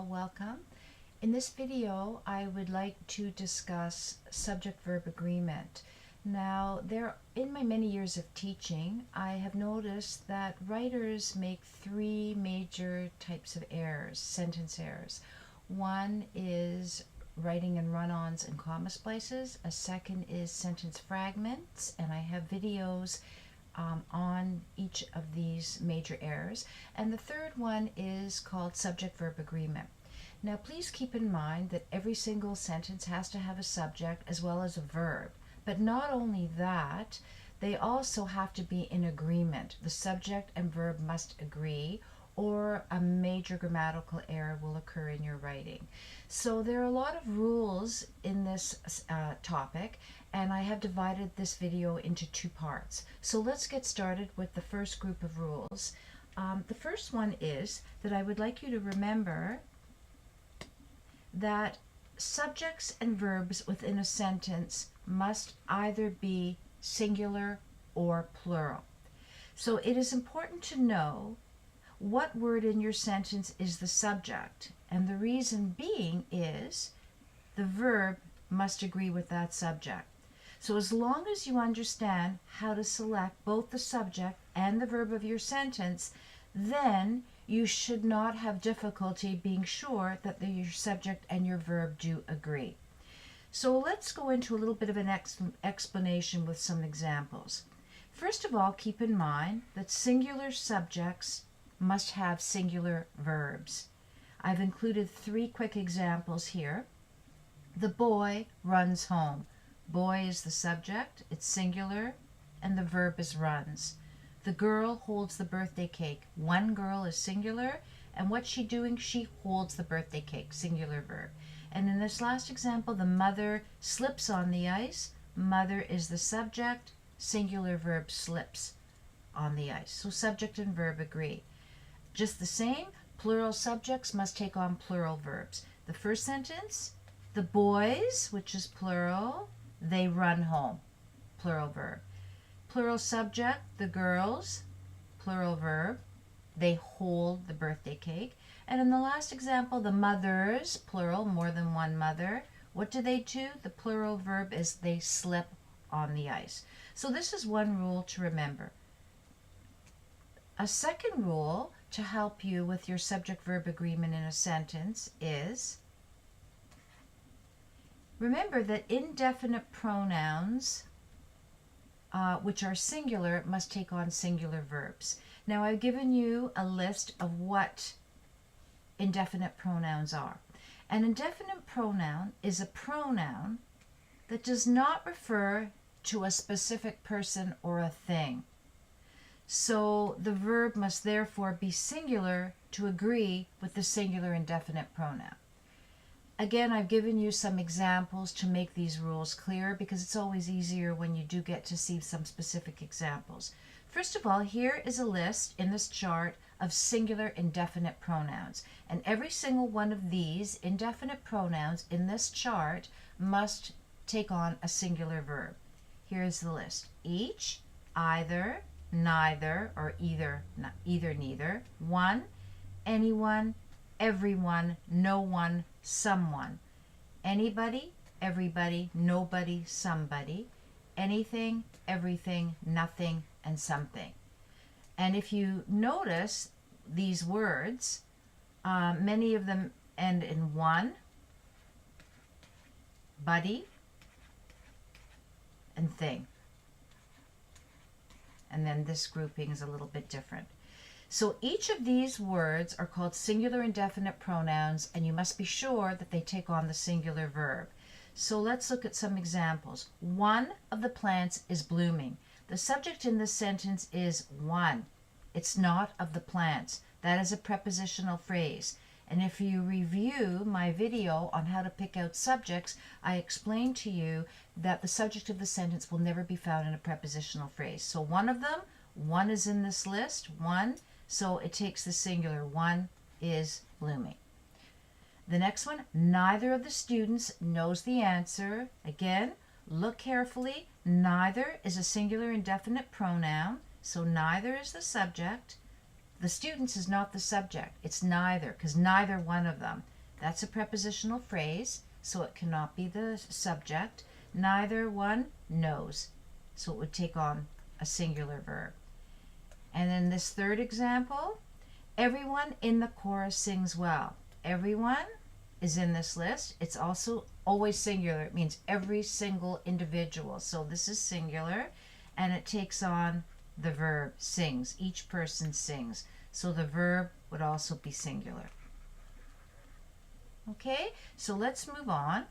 welcome. In this video, I would like to discuss subject-verb agreement. Now, in my many years of teaching, I have noticed that writers make three major types of errors, sentence errors. One is writing in run-ons and comma splices. A second is sentence fragments, and I have videos on each of these major errors. And the third one is called subject-verb agreement. Now please keep in mind that every single sentence has to have a subject as well as a verb. But not only that, they also have to be in agreement. The subject and verb must agree, or a major grammatical error will occur in your writing. So there are a lot of rules in this topic, and I have divided this video into two parts. So let's get started with the first group of rules. The first one is that I would like you to remember that subjects and verbs within a sentence must either be singular or plural. So it is important to know what word in your sentence is the subject, and the reason being is the verb must agree with that subject. So as long as you understand how to select both the subject and the verb of your sentence, then you should not have difficulty being sure that your subject and your verb do agree. So let's go into a little bit of an explanation with some examples. First of all, keep in mind that singular subjects must have singular verbs. I've included three quick examples here. The boy runs home. Boy is the subject, it's singular, and the verb is runs. The girl holds the birthday cake. One girl is singular, and what's she doing? She holds the birthday cake, singular verb. And in this last example, the mother slips on the ice. Mother is the subject, singular verb slips on the ice. So subject and verb agree. Just the same, plural subjects must take on plural verbs. The first sentence, the boys, which is plural, they run home, plural verb. Plural subject, the girls, plural verb, they hold the birthday cake. And in the last example, the mothers, plural, more than one mother, what do? The plural verb is they slip on the ice. So this is one rule to remember. A second rule to help you with your subject-verb agreement in a sentence is, remember that indefinite pronouns, which are singular, must take on singular verbs. Now I've given you a list of what indefinite pronouns are. An indefinite pronoun is a pronoun that does not refer to a specific person or a thing. So the verb must therefore be singular to agree with the singular indefinite pronoun. Again, I've given you some examples to make these rules clear, because it's always easier when you do get to see some specific examples. First of all, here is a list in this chart of singular indefinite pronouns. And every single one of these indefinite pronouns in this chart must take on a singular verb. Here is the list. Each, either, neither, or either, neither, one, anyone, everyone, no one, someone, anybody, everybody, nobody, somebody, anything, everything, nothing, and something. And if you notice these words, many of them end in one, buddy, and thing. And then this grouping is a little bit different. So each of these words are called singular indefinite pronouns, and you must be sure that they take on the singular verb. So let's look at some examples. One of the plants is blooming. The subject in this sentence is one. It's not of the plants. That is a prepositional phrase. And if you review my video on how to pick out subjects, I explained to you that the subject of the sentence will never be found in a prepositional phrase. So one of them, one is in this list, one, so it takes the singular, one is blooming. The next one, neither of the students knows the answer. Again, look carefully. Neither is a singular indefinite pronoun, so neither is the subject. The students is not the subject. It's neither, because neither one of them. That's a prepositional phrase, so it cannot be the subject. Neither one knows, so it would take on a singular verb. And then this third example, everyone in the chorus sings well. Everyone is in this list. It's also always singular. It means every single individual. So this is singular, and it takes on the verb sings. Each person sings. So the verb would also be singular. Okay, so let's move on.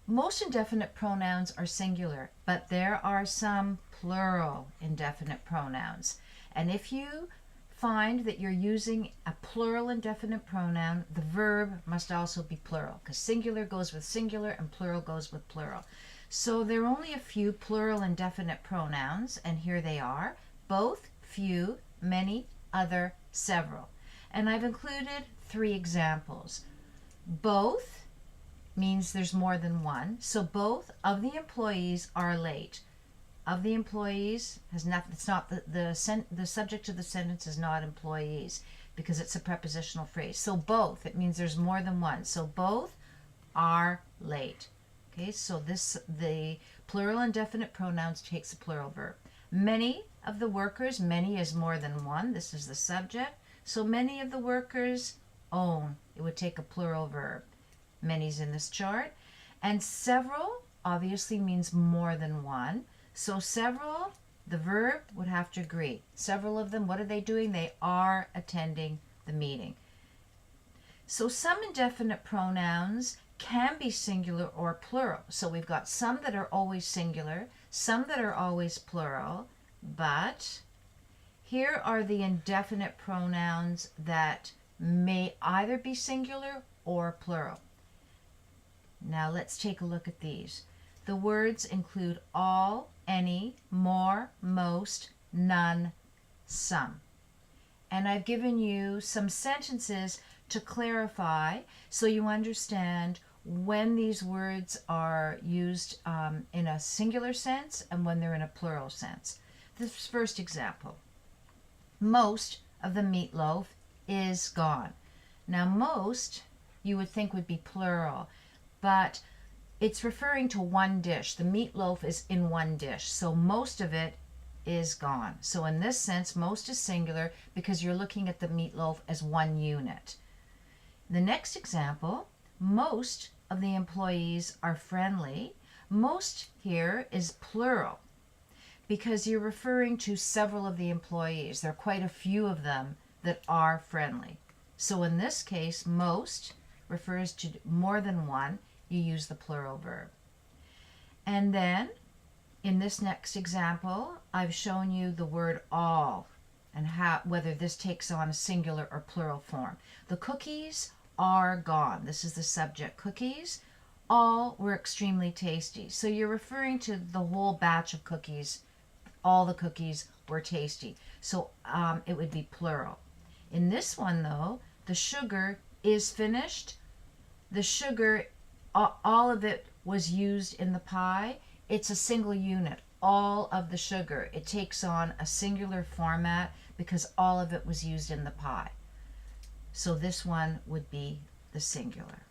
Most indefinite pronouns are singular, but there are some plural indefinite pronouns. And if you find that you're using a plural indefinite pronoun, the verb must also be plural, because singular goes with singular and plural goes with plural. So there are only a few plural indefinite pronouns, and here they are: both, few, many, other, several. And I've included 3 examples. Both means there's more than one. So both of the employees are late. Of the employees has not. It's not the subject of the sentence is not employees, because it's a prepositional phrase. So both, it means there's more than one. So both are late. Okay, so the plural indefinite pronouns takes a plural verb. Many of the workers, many is more than one. This is the subject. So many of the workers own. It would take a plural verb. Many's in this chart. And several obviously means more than one. So several, the verb would have to agree. Several of them, what are they doing? They are attending the meeting. So some indefinite pronouns can be singular or plural. So we've got some that are always singular, some that are always plural, but here are the indefinite pronouns that may either be singular or plural. Now let's take a look at these. The words include all, any, more, most, none, some. And I've given you some sentences to clarify so you understand when these words are used in a singular sense and when they're in a plural sense. This first example: most of the meatloaf is gone. Now most you would think would be plural, but it's referring to one dish. The meatloaf is in one dish, so most of it is gone. So in this sense, most is singular because you're looking at the meatloaf as one unit. The next example: most of the employees are friendly. Most here is plural because you're referring to several of the employees. There are quite a few of them that are friendly. So in this case, most refers to more than one. You use the plural verb. And then in this next example, I've shown you the word all and whether this takes on a singular or plural form. The cookies are gone. This is the subject. Cookies all were extremely tasty. So you're referring to the whole batch of cookies. All the cookies were tasty. So it would be plural. In this one though, the sugar is finished. The sugar, all of it was used in the pie. It's a single unit. All of the sugar. It takes on a singular format because all of it was used in the pie. So this one would be the singular.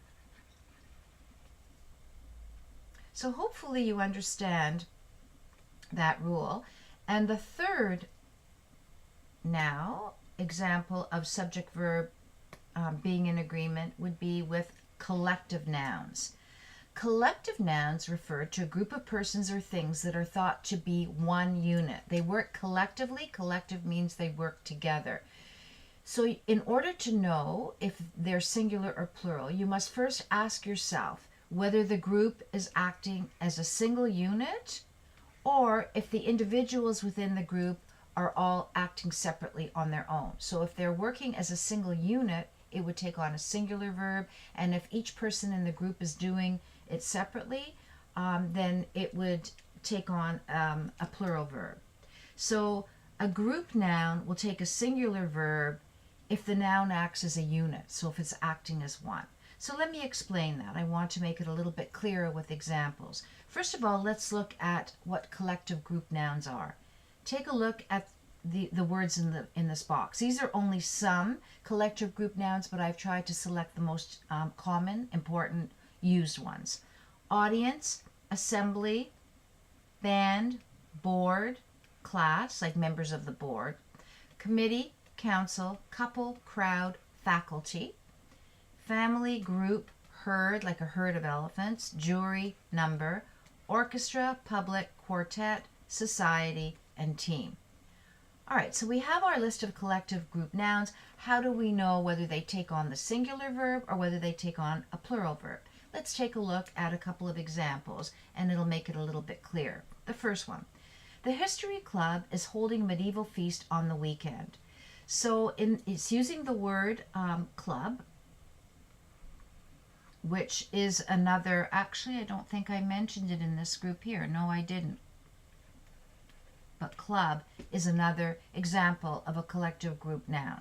So hopefully you understand that rule. And the third now example of subject verb being in agreement would be with collective nouns. Collective nouns refer to a group of persons or things that are thought to be one unit. They work collectively. Collective means they work together. So in order to know if they're singular or plural, you must first ask yourself whether the group is acting as a single unit or if the individuals within the group are all acting separately on their own. So if they're working as a single unit, it would take on a singular verb, and if each person in the group is doing it separately, then it would take on a plural verb. So a group noun will take a singular verb if the noun acts as a unit, so if it's acting as one. So let me explain that. I want to make it a little bit clearer with examples. First of all, let's look at what collective group nouns are. Take a look at the words in this box. These are only some collective group nouns, but I've tried to select the most common, important, used ones. Audience, assembly, band, board, class, like members of the board, committee, council, couple, crowd, faculty, family, group, herd, like a herd of elephants, jury, number, orchestra, public, quartet, society, and team. All right, so we have our list of collective group nouns. How do we know whether they take on the singular verb or whether they take on a plural verb? Let's take a look at a couple of examples, and it'll make it a little bit clearer. The first one. The History Club is holding a medieval feast on the weekend. So it's using the word club, which is another, actually I don't think I mentioned it in this group here. No, I didn't. But club is another example of a collective group noun.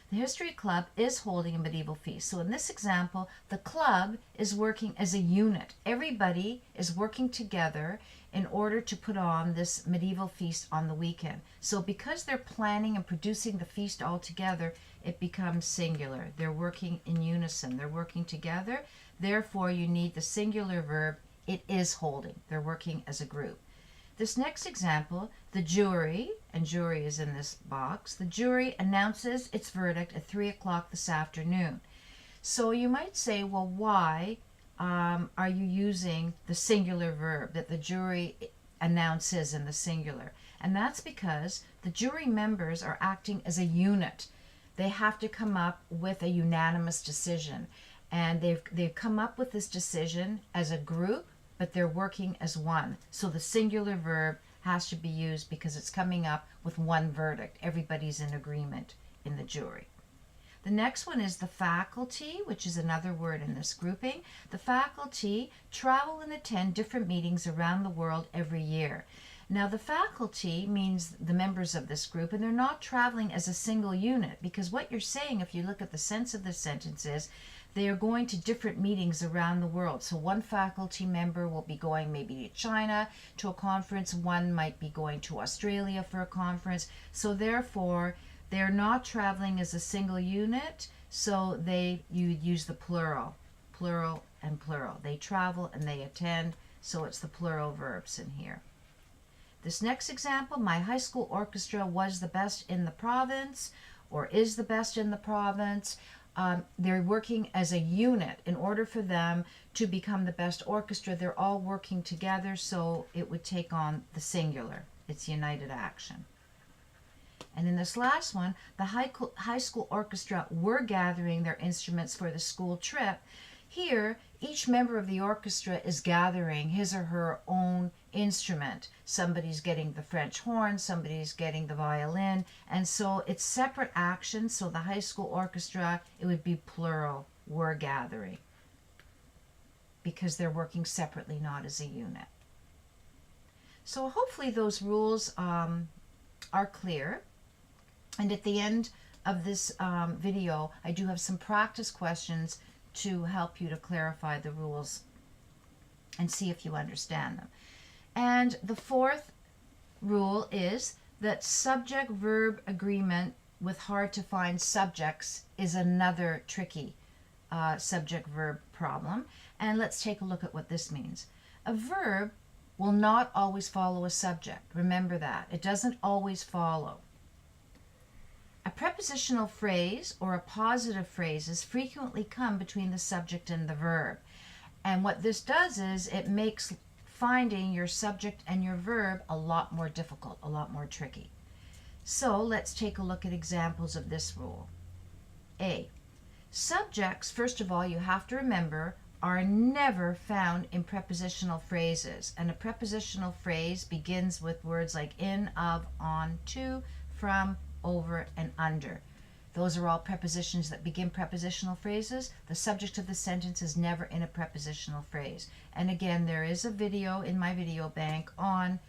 The History Club is holding a medieval feast. So in this example, the club is working as a unit. Everybody is working together in order to put on this medieval feast on the weekend. So because they're planning and producing the feast all together, it becomes singular. They're working in unison. They're working together. Therefore, you need the singular verb, it is holding. They're working as a group. This next example, the jury, and jury is in this box, the jury announces its verdict at 3 o'clock this afternoon. So you might say, well, why are you using the singular verb that the jury announces in the singular? And that's because the jury members are acting as a unit. They have to come up with a unanimous decision. And they've come up with this decision as a group, but they're working as one. So the singular verb has to be used because it's coming up with one verdict. Everybody's in agreement in the jury. The next one is the faculty, which is another word in this grouping. The faculty travel and attend different meetings around the world every year. Now the faculty means the members of this group, and they're not traveling as a single unit, because what you're saying, if you look at the sense of this sentence, is they are going to different meetings around the world. So one faculty member will be going maybe to China to a conference, one might be going to Australia for a conference. So therefore, they're not traveling as a single unit, so you use the plural and plural. They travel and they attend, so it's the plural verbs in here. This next example, my high school orchestra was the best in the province, or is the best in the province. They're working as a unit. In order for them to become the best orchestra, they're all working together, so it would take on the singular. It's united action. And in this last one, the high school orchestra were gathering their instruments for the school trip. Here, each member of the orchestra is gathering his or her own instrument. Somebody's getting the French horn, somebody's getting the violin, and so it's separate actions. So the high school orchestra, it would be plural, were gathering, because they're working separately, not as a unit. So hopefully those rules are clear. And at the end of this video, I do have some practice questions to help you to clarify the rules and see if you understand them. And the fourth rule is that subject-verb agreement with hard-to-find subjects is another tricky subject-verb problem. And let's take a look at what this means. A verb will not always follow a subject. Remember that. It doesn't always follow. A prepositional phrase or appositive phrases frequently come between the subject and the verb. And what this does is it makes finding your subject and your verb a lot more difficult, a lot more tricky. So let's take a look at examples of this rule. A. Subjects, first of all, you have to remember, are never found in prepositional phrases. And a prepositional phrase begins with words like in, of, on, to, from, over, and under. Those are all prepositions that begin prepositional phrases. The subject of the sentence is never in a prepositional phrase. And again, there is a video in my video bank on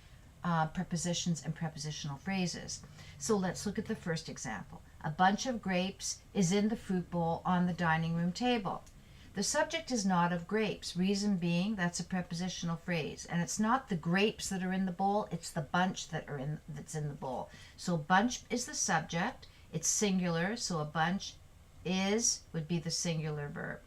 prepositions and prepositional phrases. So let's look at the first example. A bunch of grapes is in the fruit bowl on the dining room table. The subject is not of grapes. Reason being, that's a prepositional phrase. And it's not the grapes that are in the bowl, it's the bunch that's in the bowl. So bunch is the subject. It's singular, so a bunch would be the singular verb.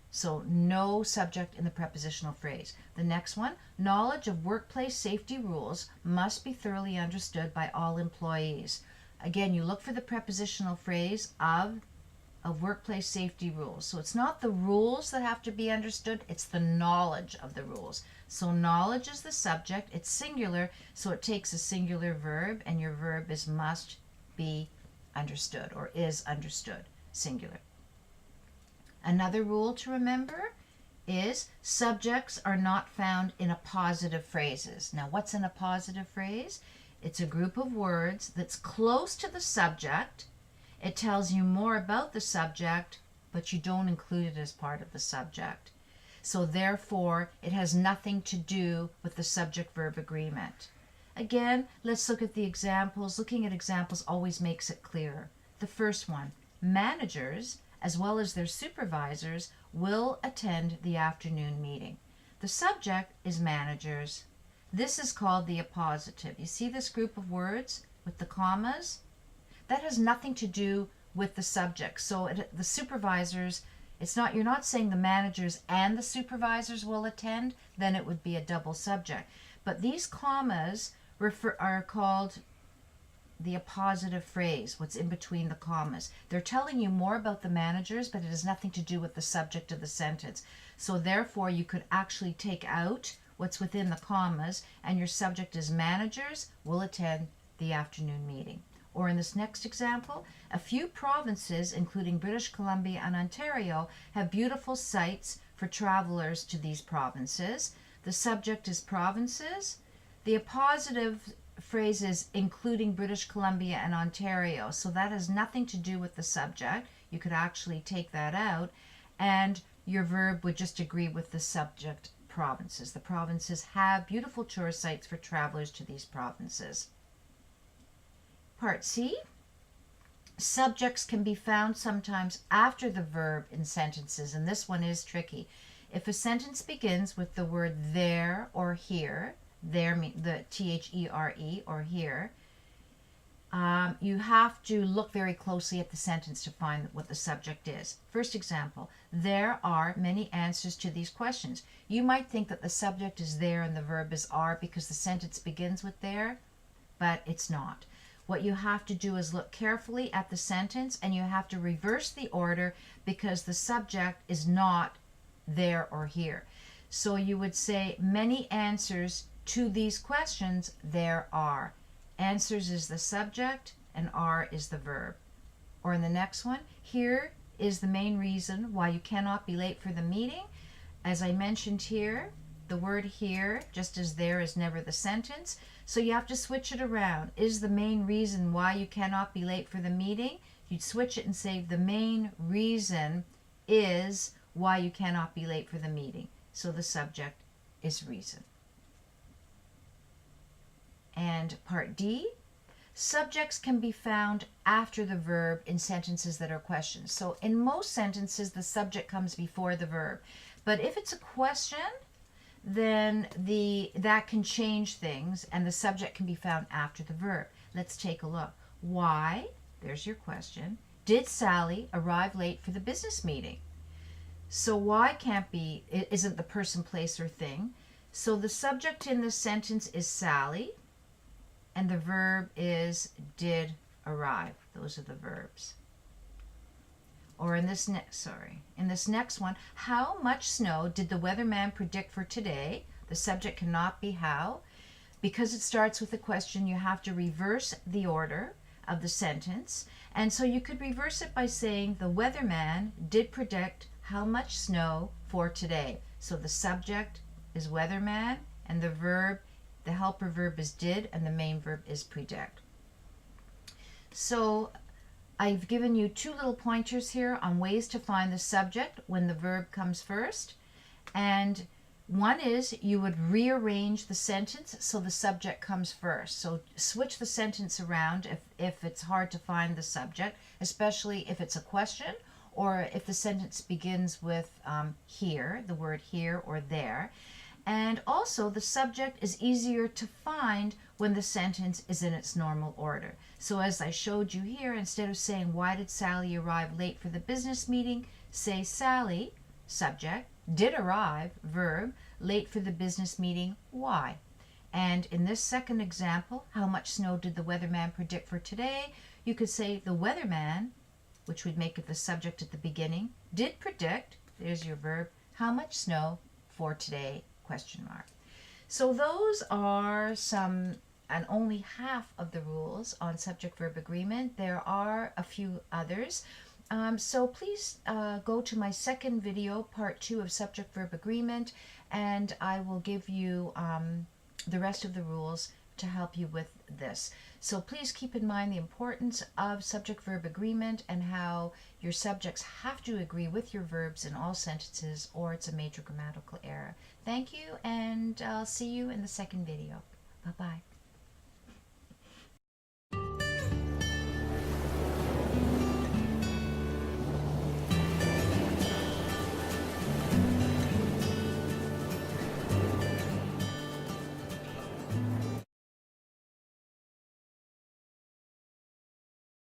So no subject in the prepositional phrase. The next one, knowledge of workplace safety rules must be thoroughly understood by all employees. Again, you look for the prepositional phrase of workplace safety rules. So it's not the rules that have to be understood, it's the knowledge of the rules. So knowledge is the subject, it's singular, so it takes a singular verb, and your verb is must be understood, or is understood, singular. Another rule to remember is subjects are not found in appositive phrases. Now, what's an appositive phrase? It's a group of words that's close to the subject. It tells you more about the subject, but you don't include it as part of the subject. So therefore, it has nothing to do with the subject-verb agreement. Again, let's look at the examples. Looking at examples always makes it clearer. The first one, managers, as well as their supervisors, will attend the afternoon meeting. The subject is managers. This is called the appositive. You see this group of words with the commas? That has nothing to do with the subject. So the supervisors, you're not saying the managers and the supervisors will attend, then it would be a double subject. But these commas are called the appositive phrase, what's in between the commas. They're telling you more about the managers, but it has nothing to do with the subject of the sentence. So therefore, you could actually take out what's within the commas, and your subject is managers will attend the afternoon meeting. Or in this next example, a few provinces, including British Columbia and Ontario, have beautiful sites for travelers to these provinces. The subject is provinces. The appositive phrase is including British Columbia and Ontario, so that has nothing to do with the subject. You could actually take that out, and your verb would just agree with the subject, provinces. The provinces have beautiful tourist sites for travelers to these provinces. Part C, subjects can be found sometimes after the verb in sentences, and this one is tricky. If a sentence begins with the word there or here, there means the THERE or here, you have to look very closely at the sentence to find what the subject is. First example, there are many answers to these questions. You might think that the subject is there and the verb is are because the sentence begins with there, but it's not. What you have to do is look carefully at the sentence, and you have to reverse the order because the subject is not there or here. So you would say many answers to these questions there are. Answers is the subject and are is the verb. Or in the next one, here is the main reason why you cannot be late for the meeting. As I mentioned here, the word here, just as there, is never the sentence. So you have to switch it around. Is the main reason why you cannot be late for the meeting? You'd switch it and say the main reason is why you cannot be late for the meeting. So the subject is reason. And part D, subjects can be found after the verb in sentences that are questions. So in most sentences, the subject comes before the verb. But if it's a question, then that can change things, and the subject can be found after the verb. Let's take a look. Why, there's your question, did Sally arrive late for the business meeting? So why isn't the person, place, or thing. So the subject in this sentence is Sally, and the verb is did arrive. Those are the verbs. Or in this next one, how much snow did the weatherman predict for today? The subject cannot be how. Because it starts with a question, you have to reverse the order of the sentence. And so you could reverse it by saying the weatherman did predict how much snow for today. So the subject is weatherman, and the verb, the helper verb is did, and the main verb is predict. So I've given you two little pointers here on ways to find the subject when the verb comes first. And one is you would rearrange the sentence so the subject comes first. So switch the sentence around if it's hard to find the subject, especially if it's a question, or if the sentence begins with here, the word here or there. And also, the subject is easier to find when the sentence is in its normal order. So as I showed you here, instead of saying, why did Sally arrive late for the business meeting, say Sally, subject, did arrive, verb, late for the business meeting, why? And in this second example, how much snow did the weatherman predict for today? You could say the weatherman, which would make it the subject at the beginning, did predict, there's your verb, how much snow for today, question mark. So those are some, and only half of the rules on subject-verb agreement. There are a few others. So please go to my second video, part 2 of subject-verb agreement, and I will give you the rest of the rules to help you with this. So please keep in mind the importance of subject-verb agreement and how your subjects have to agree with your verbs in all sentences or it's a major grammatical error. Thank you, and I'll see you in the second video. Bye-bye.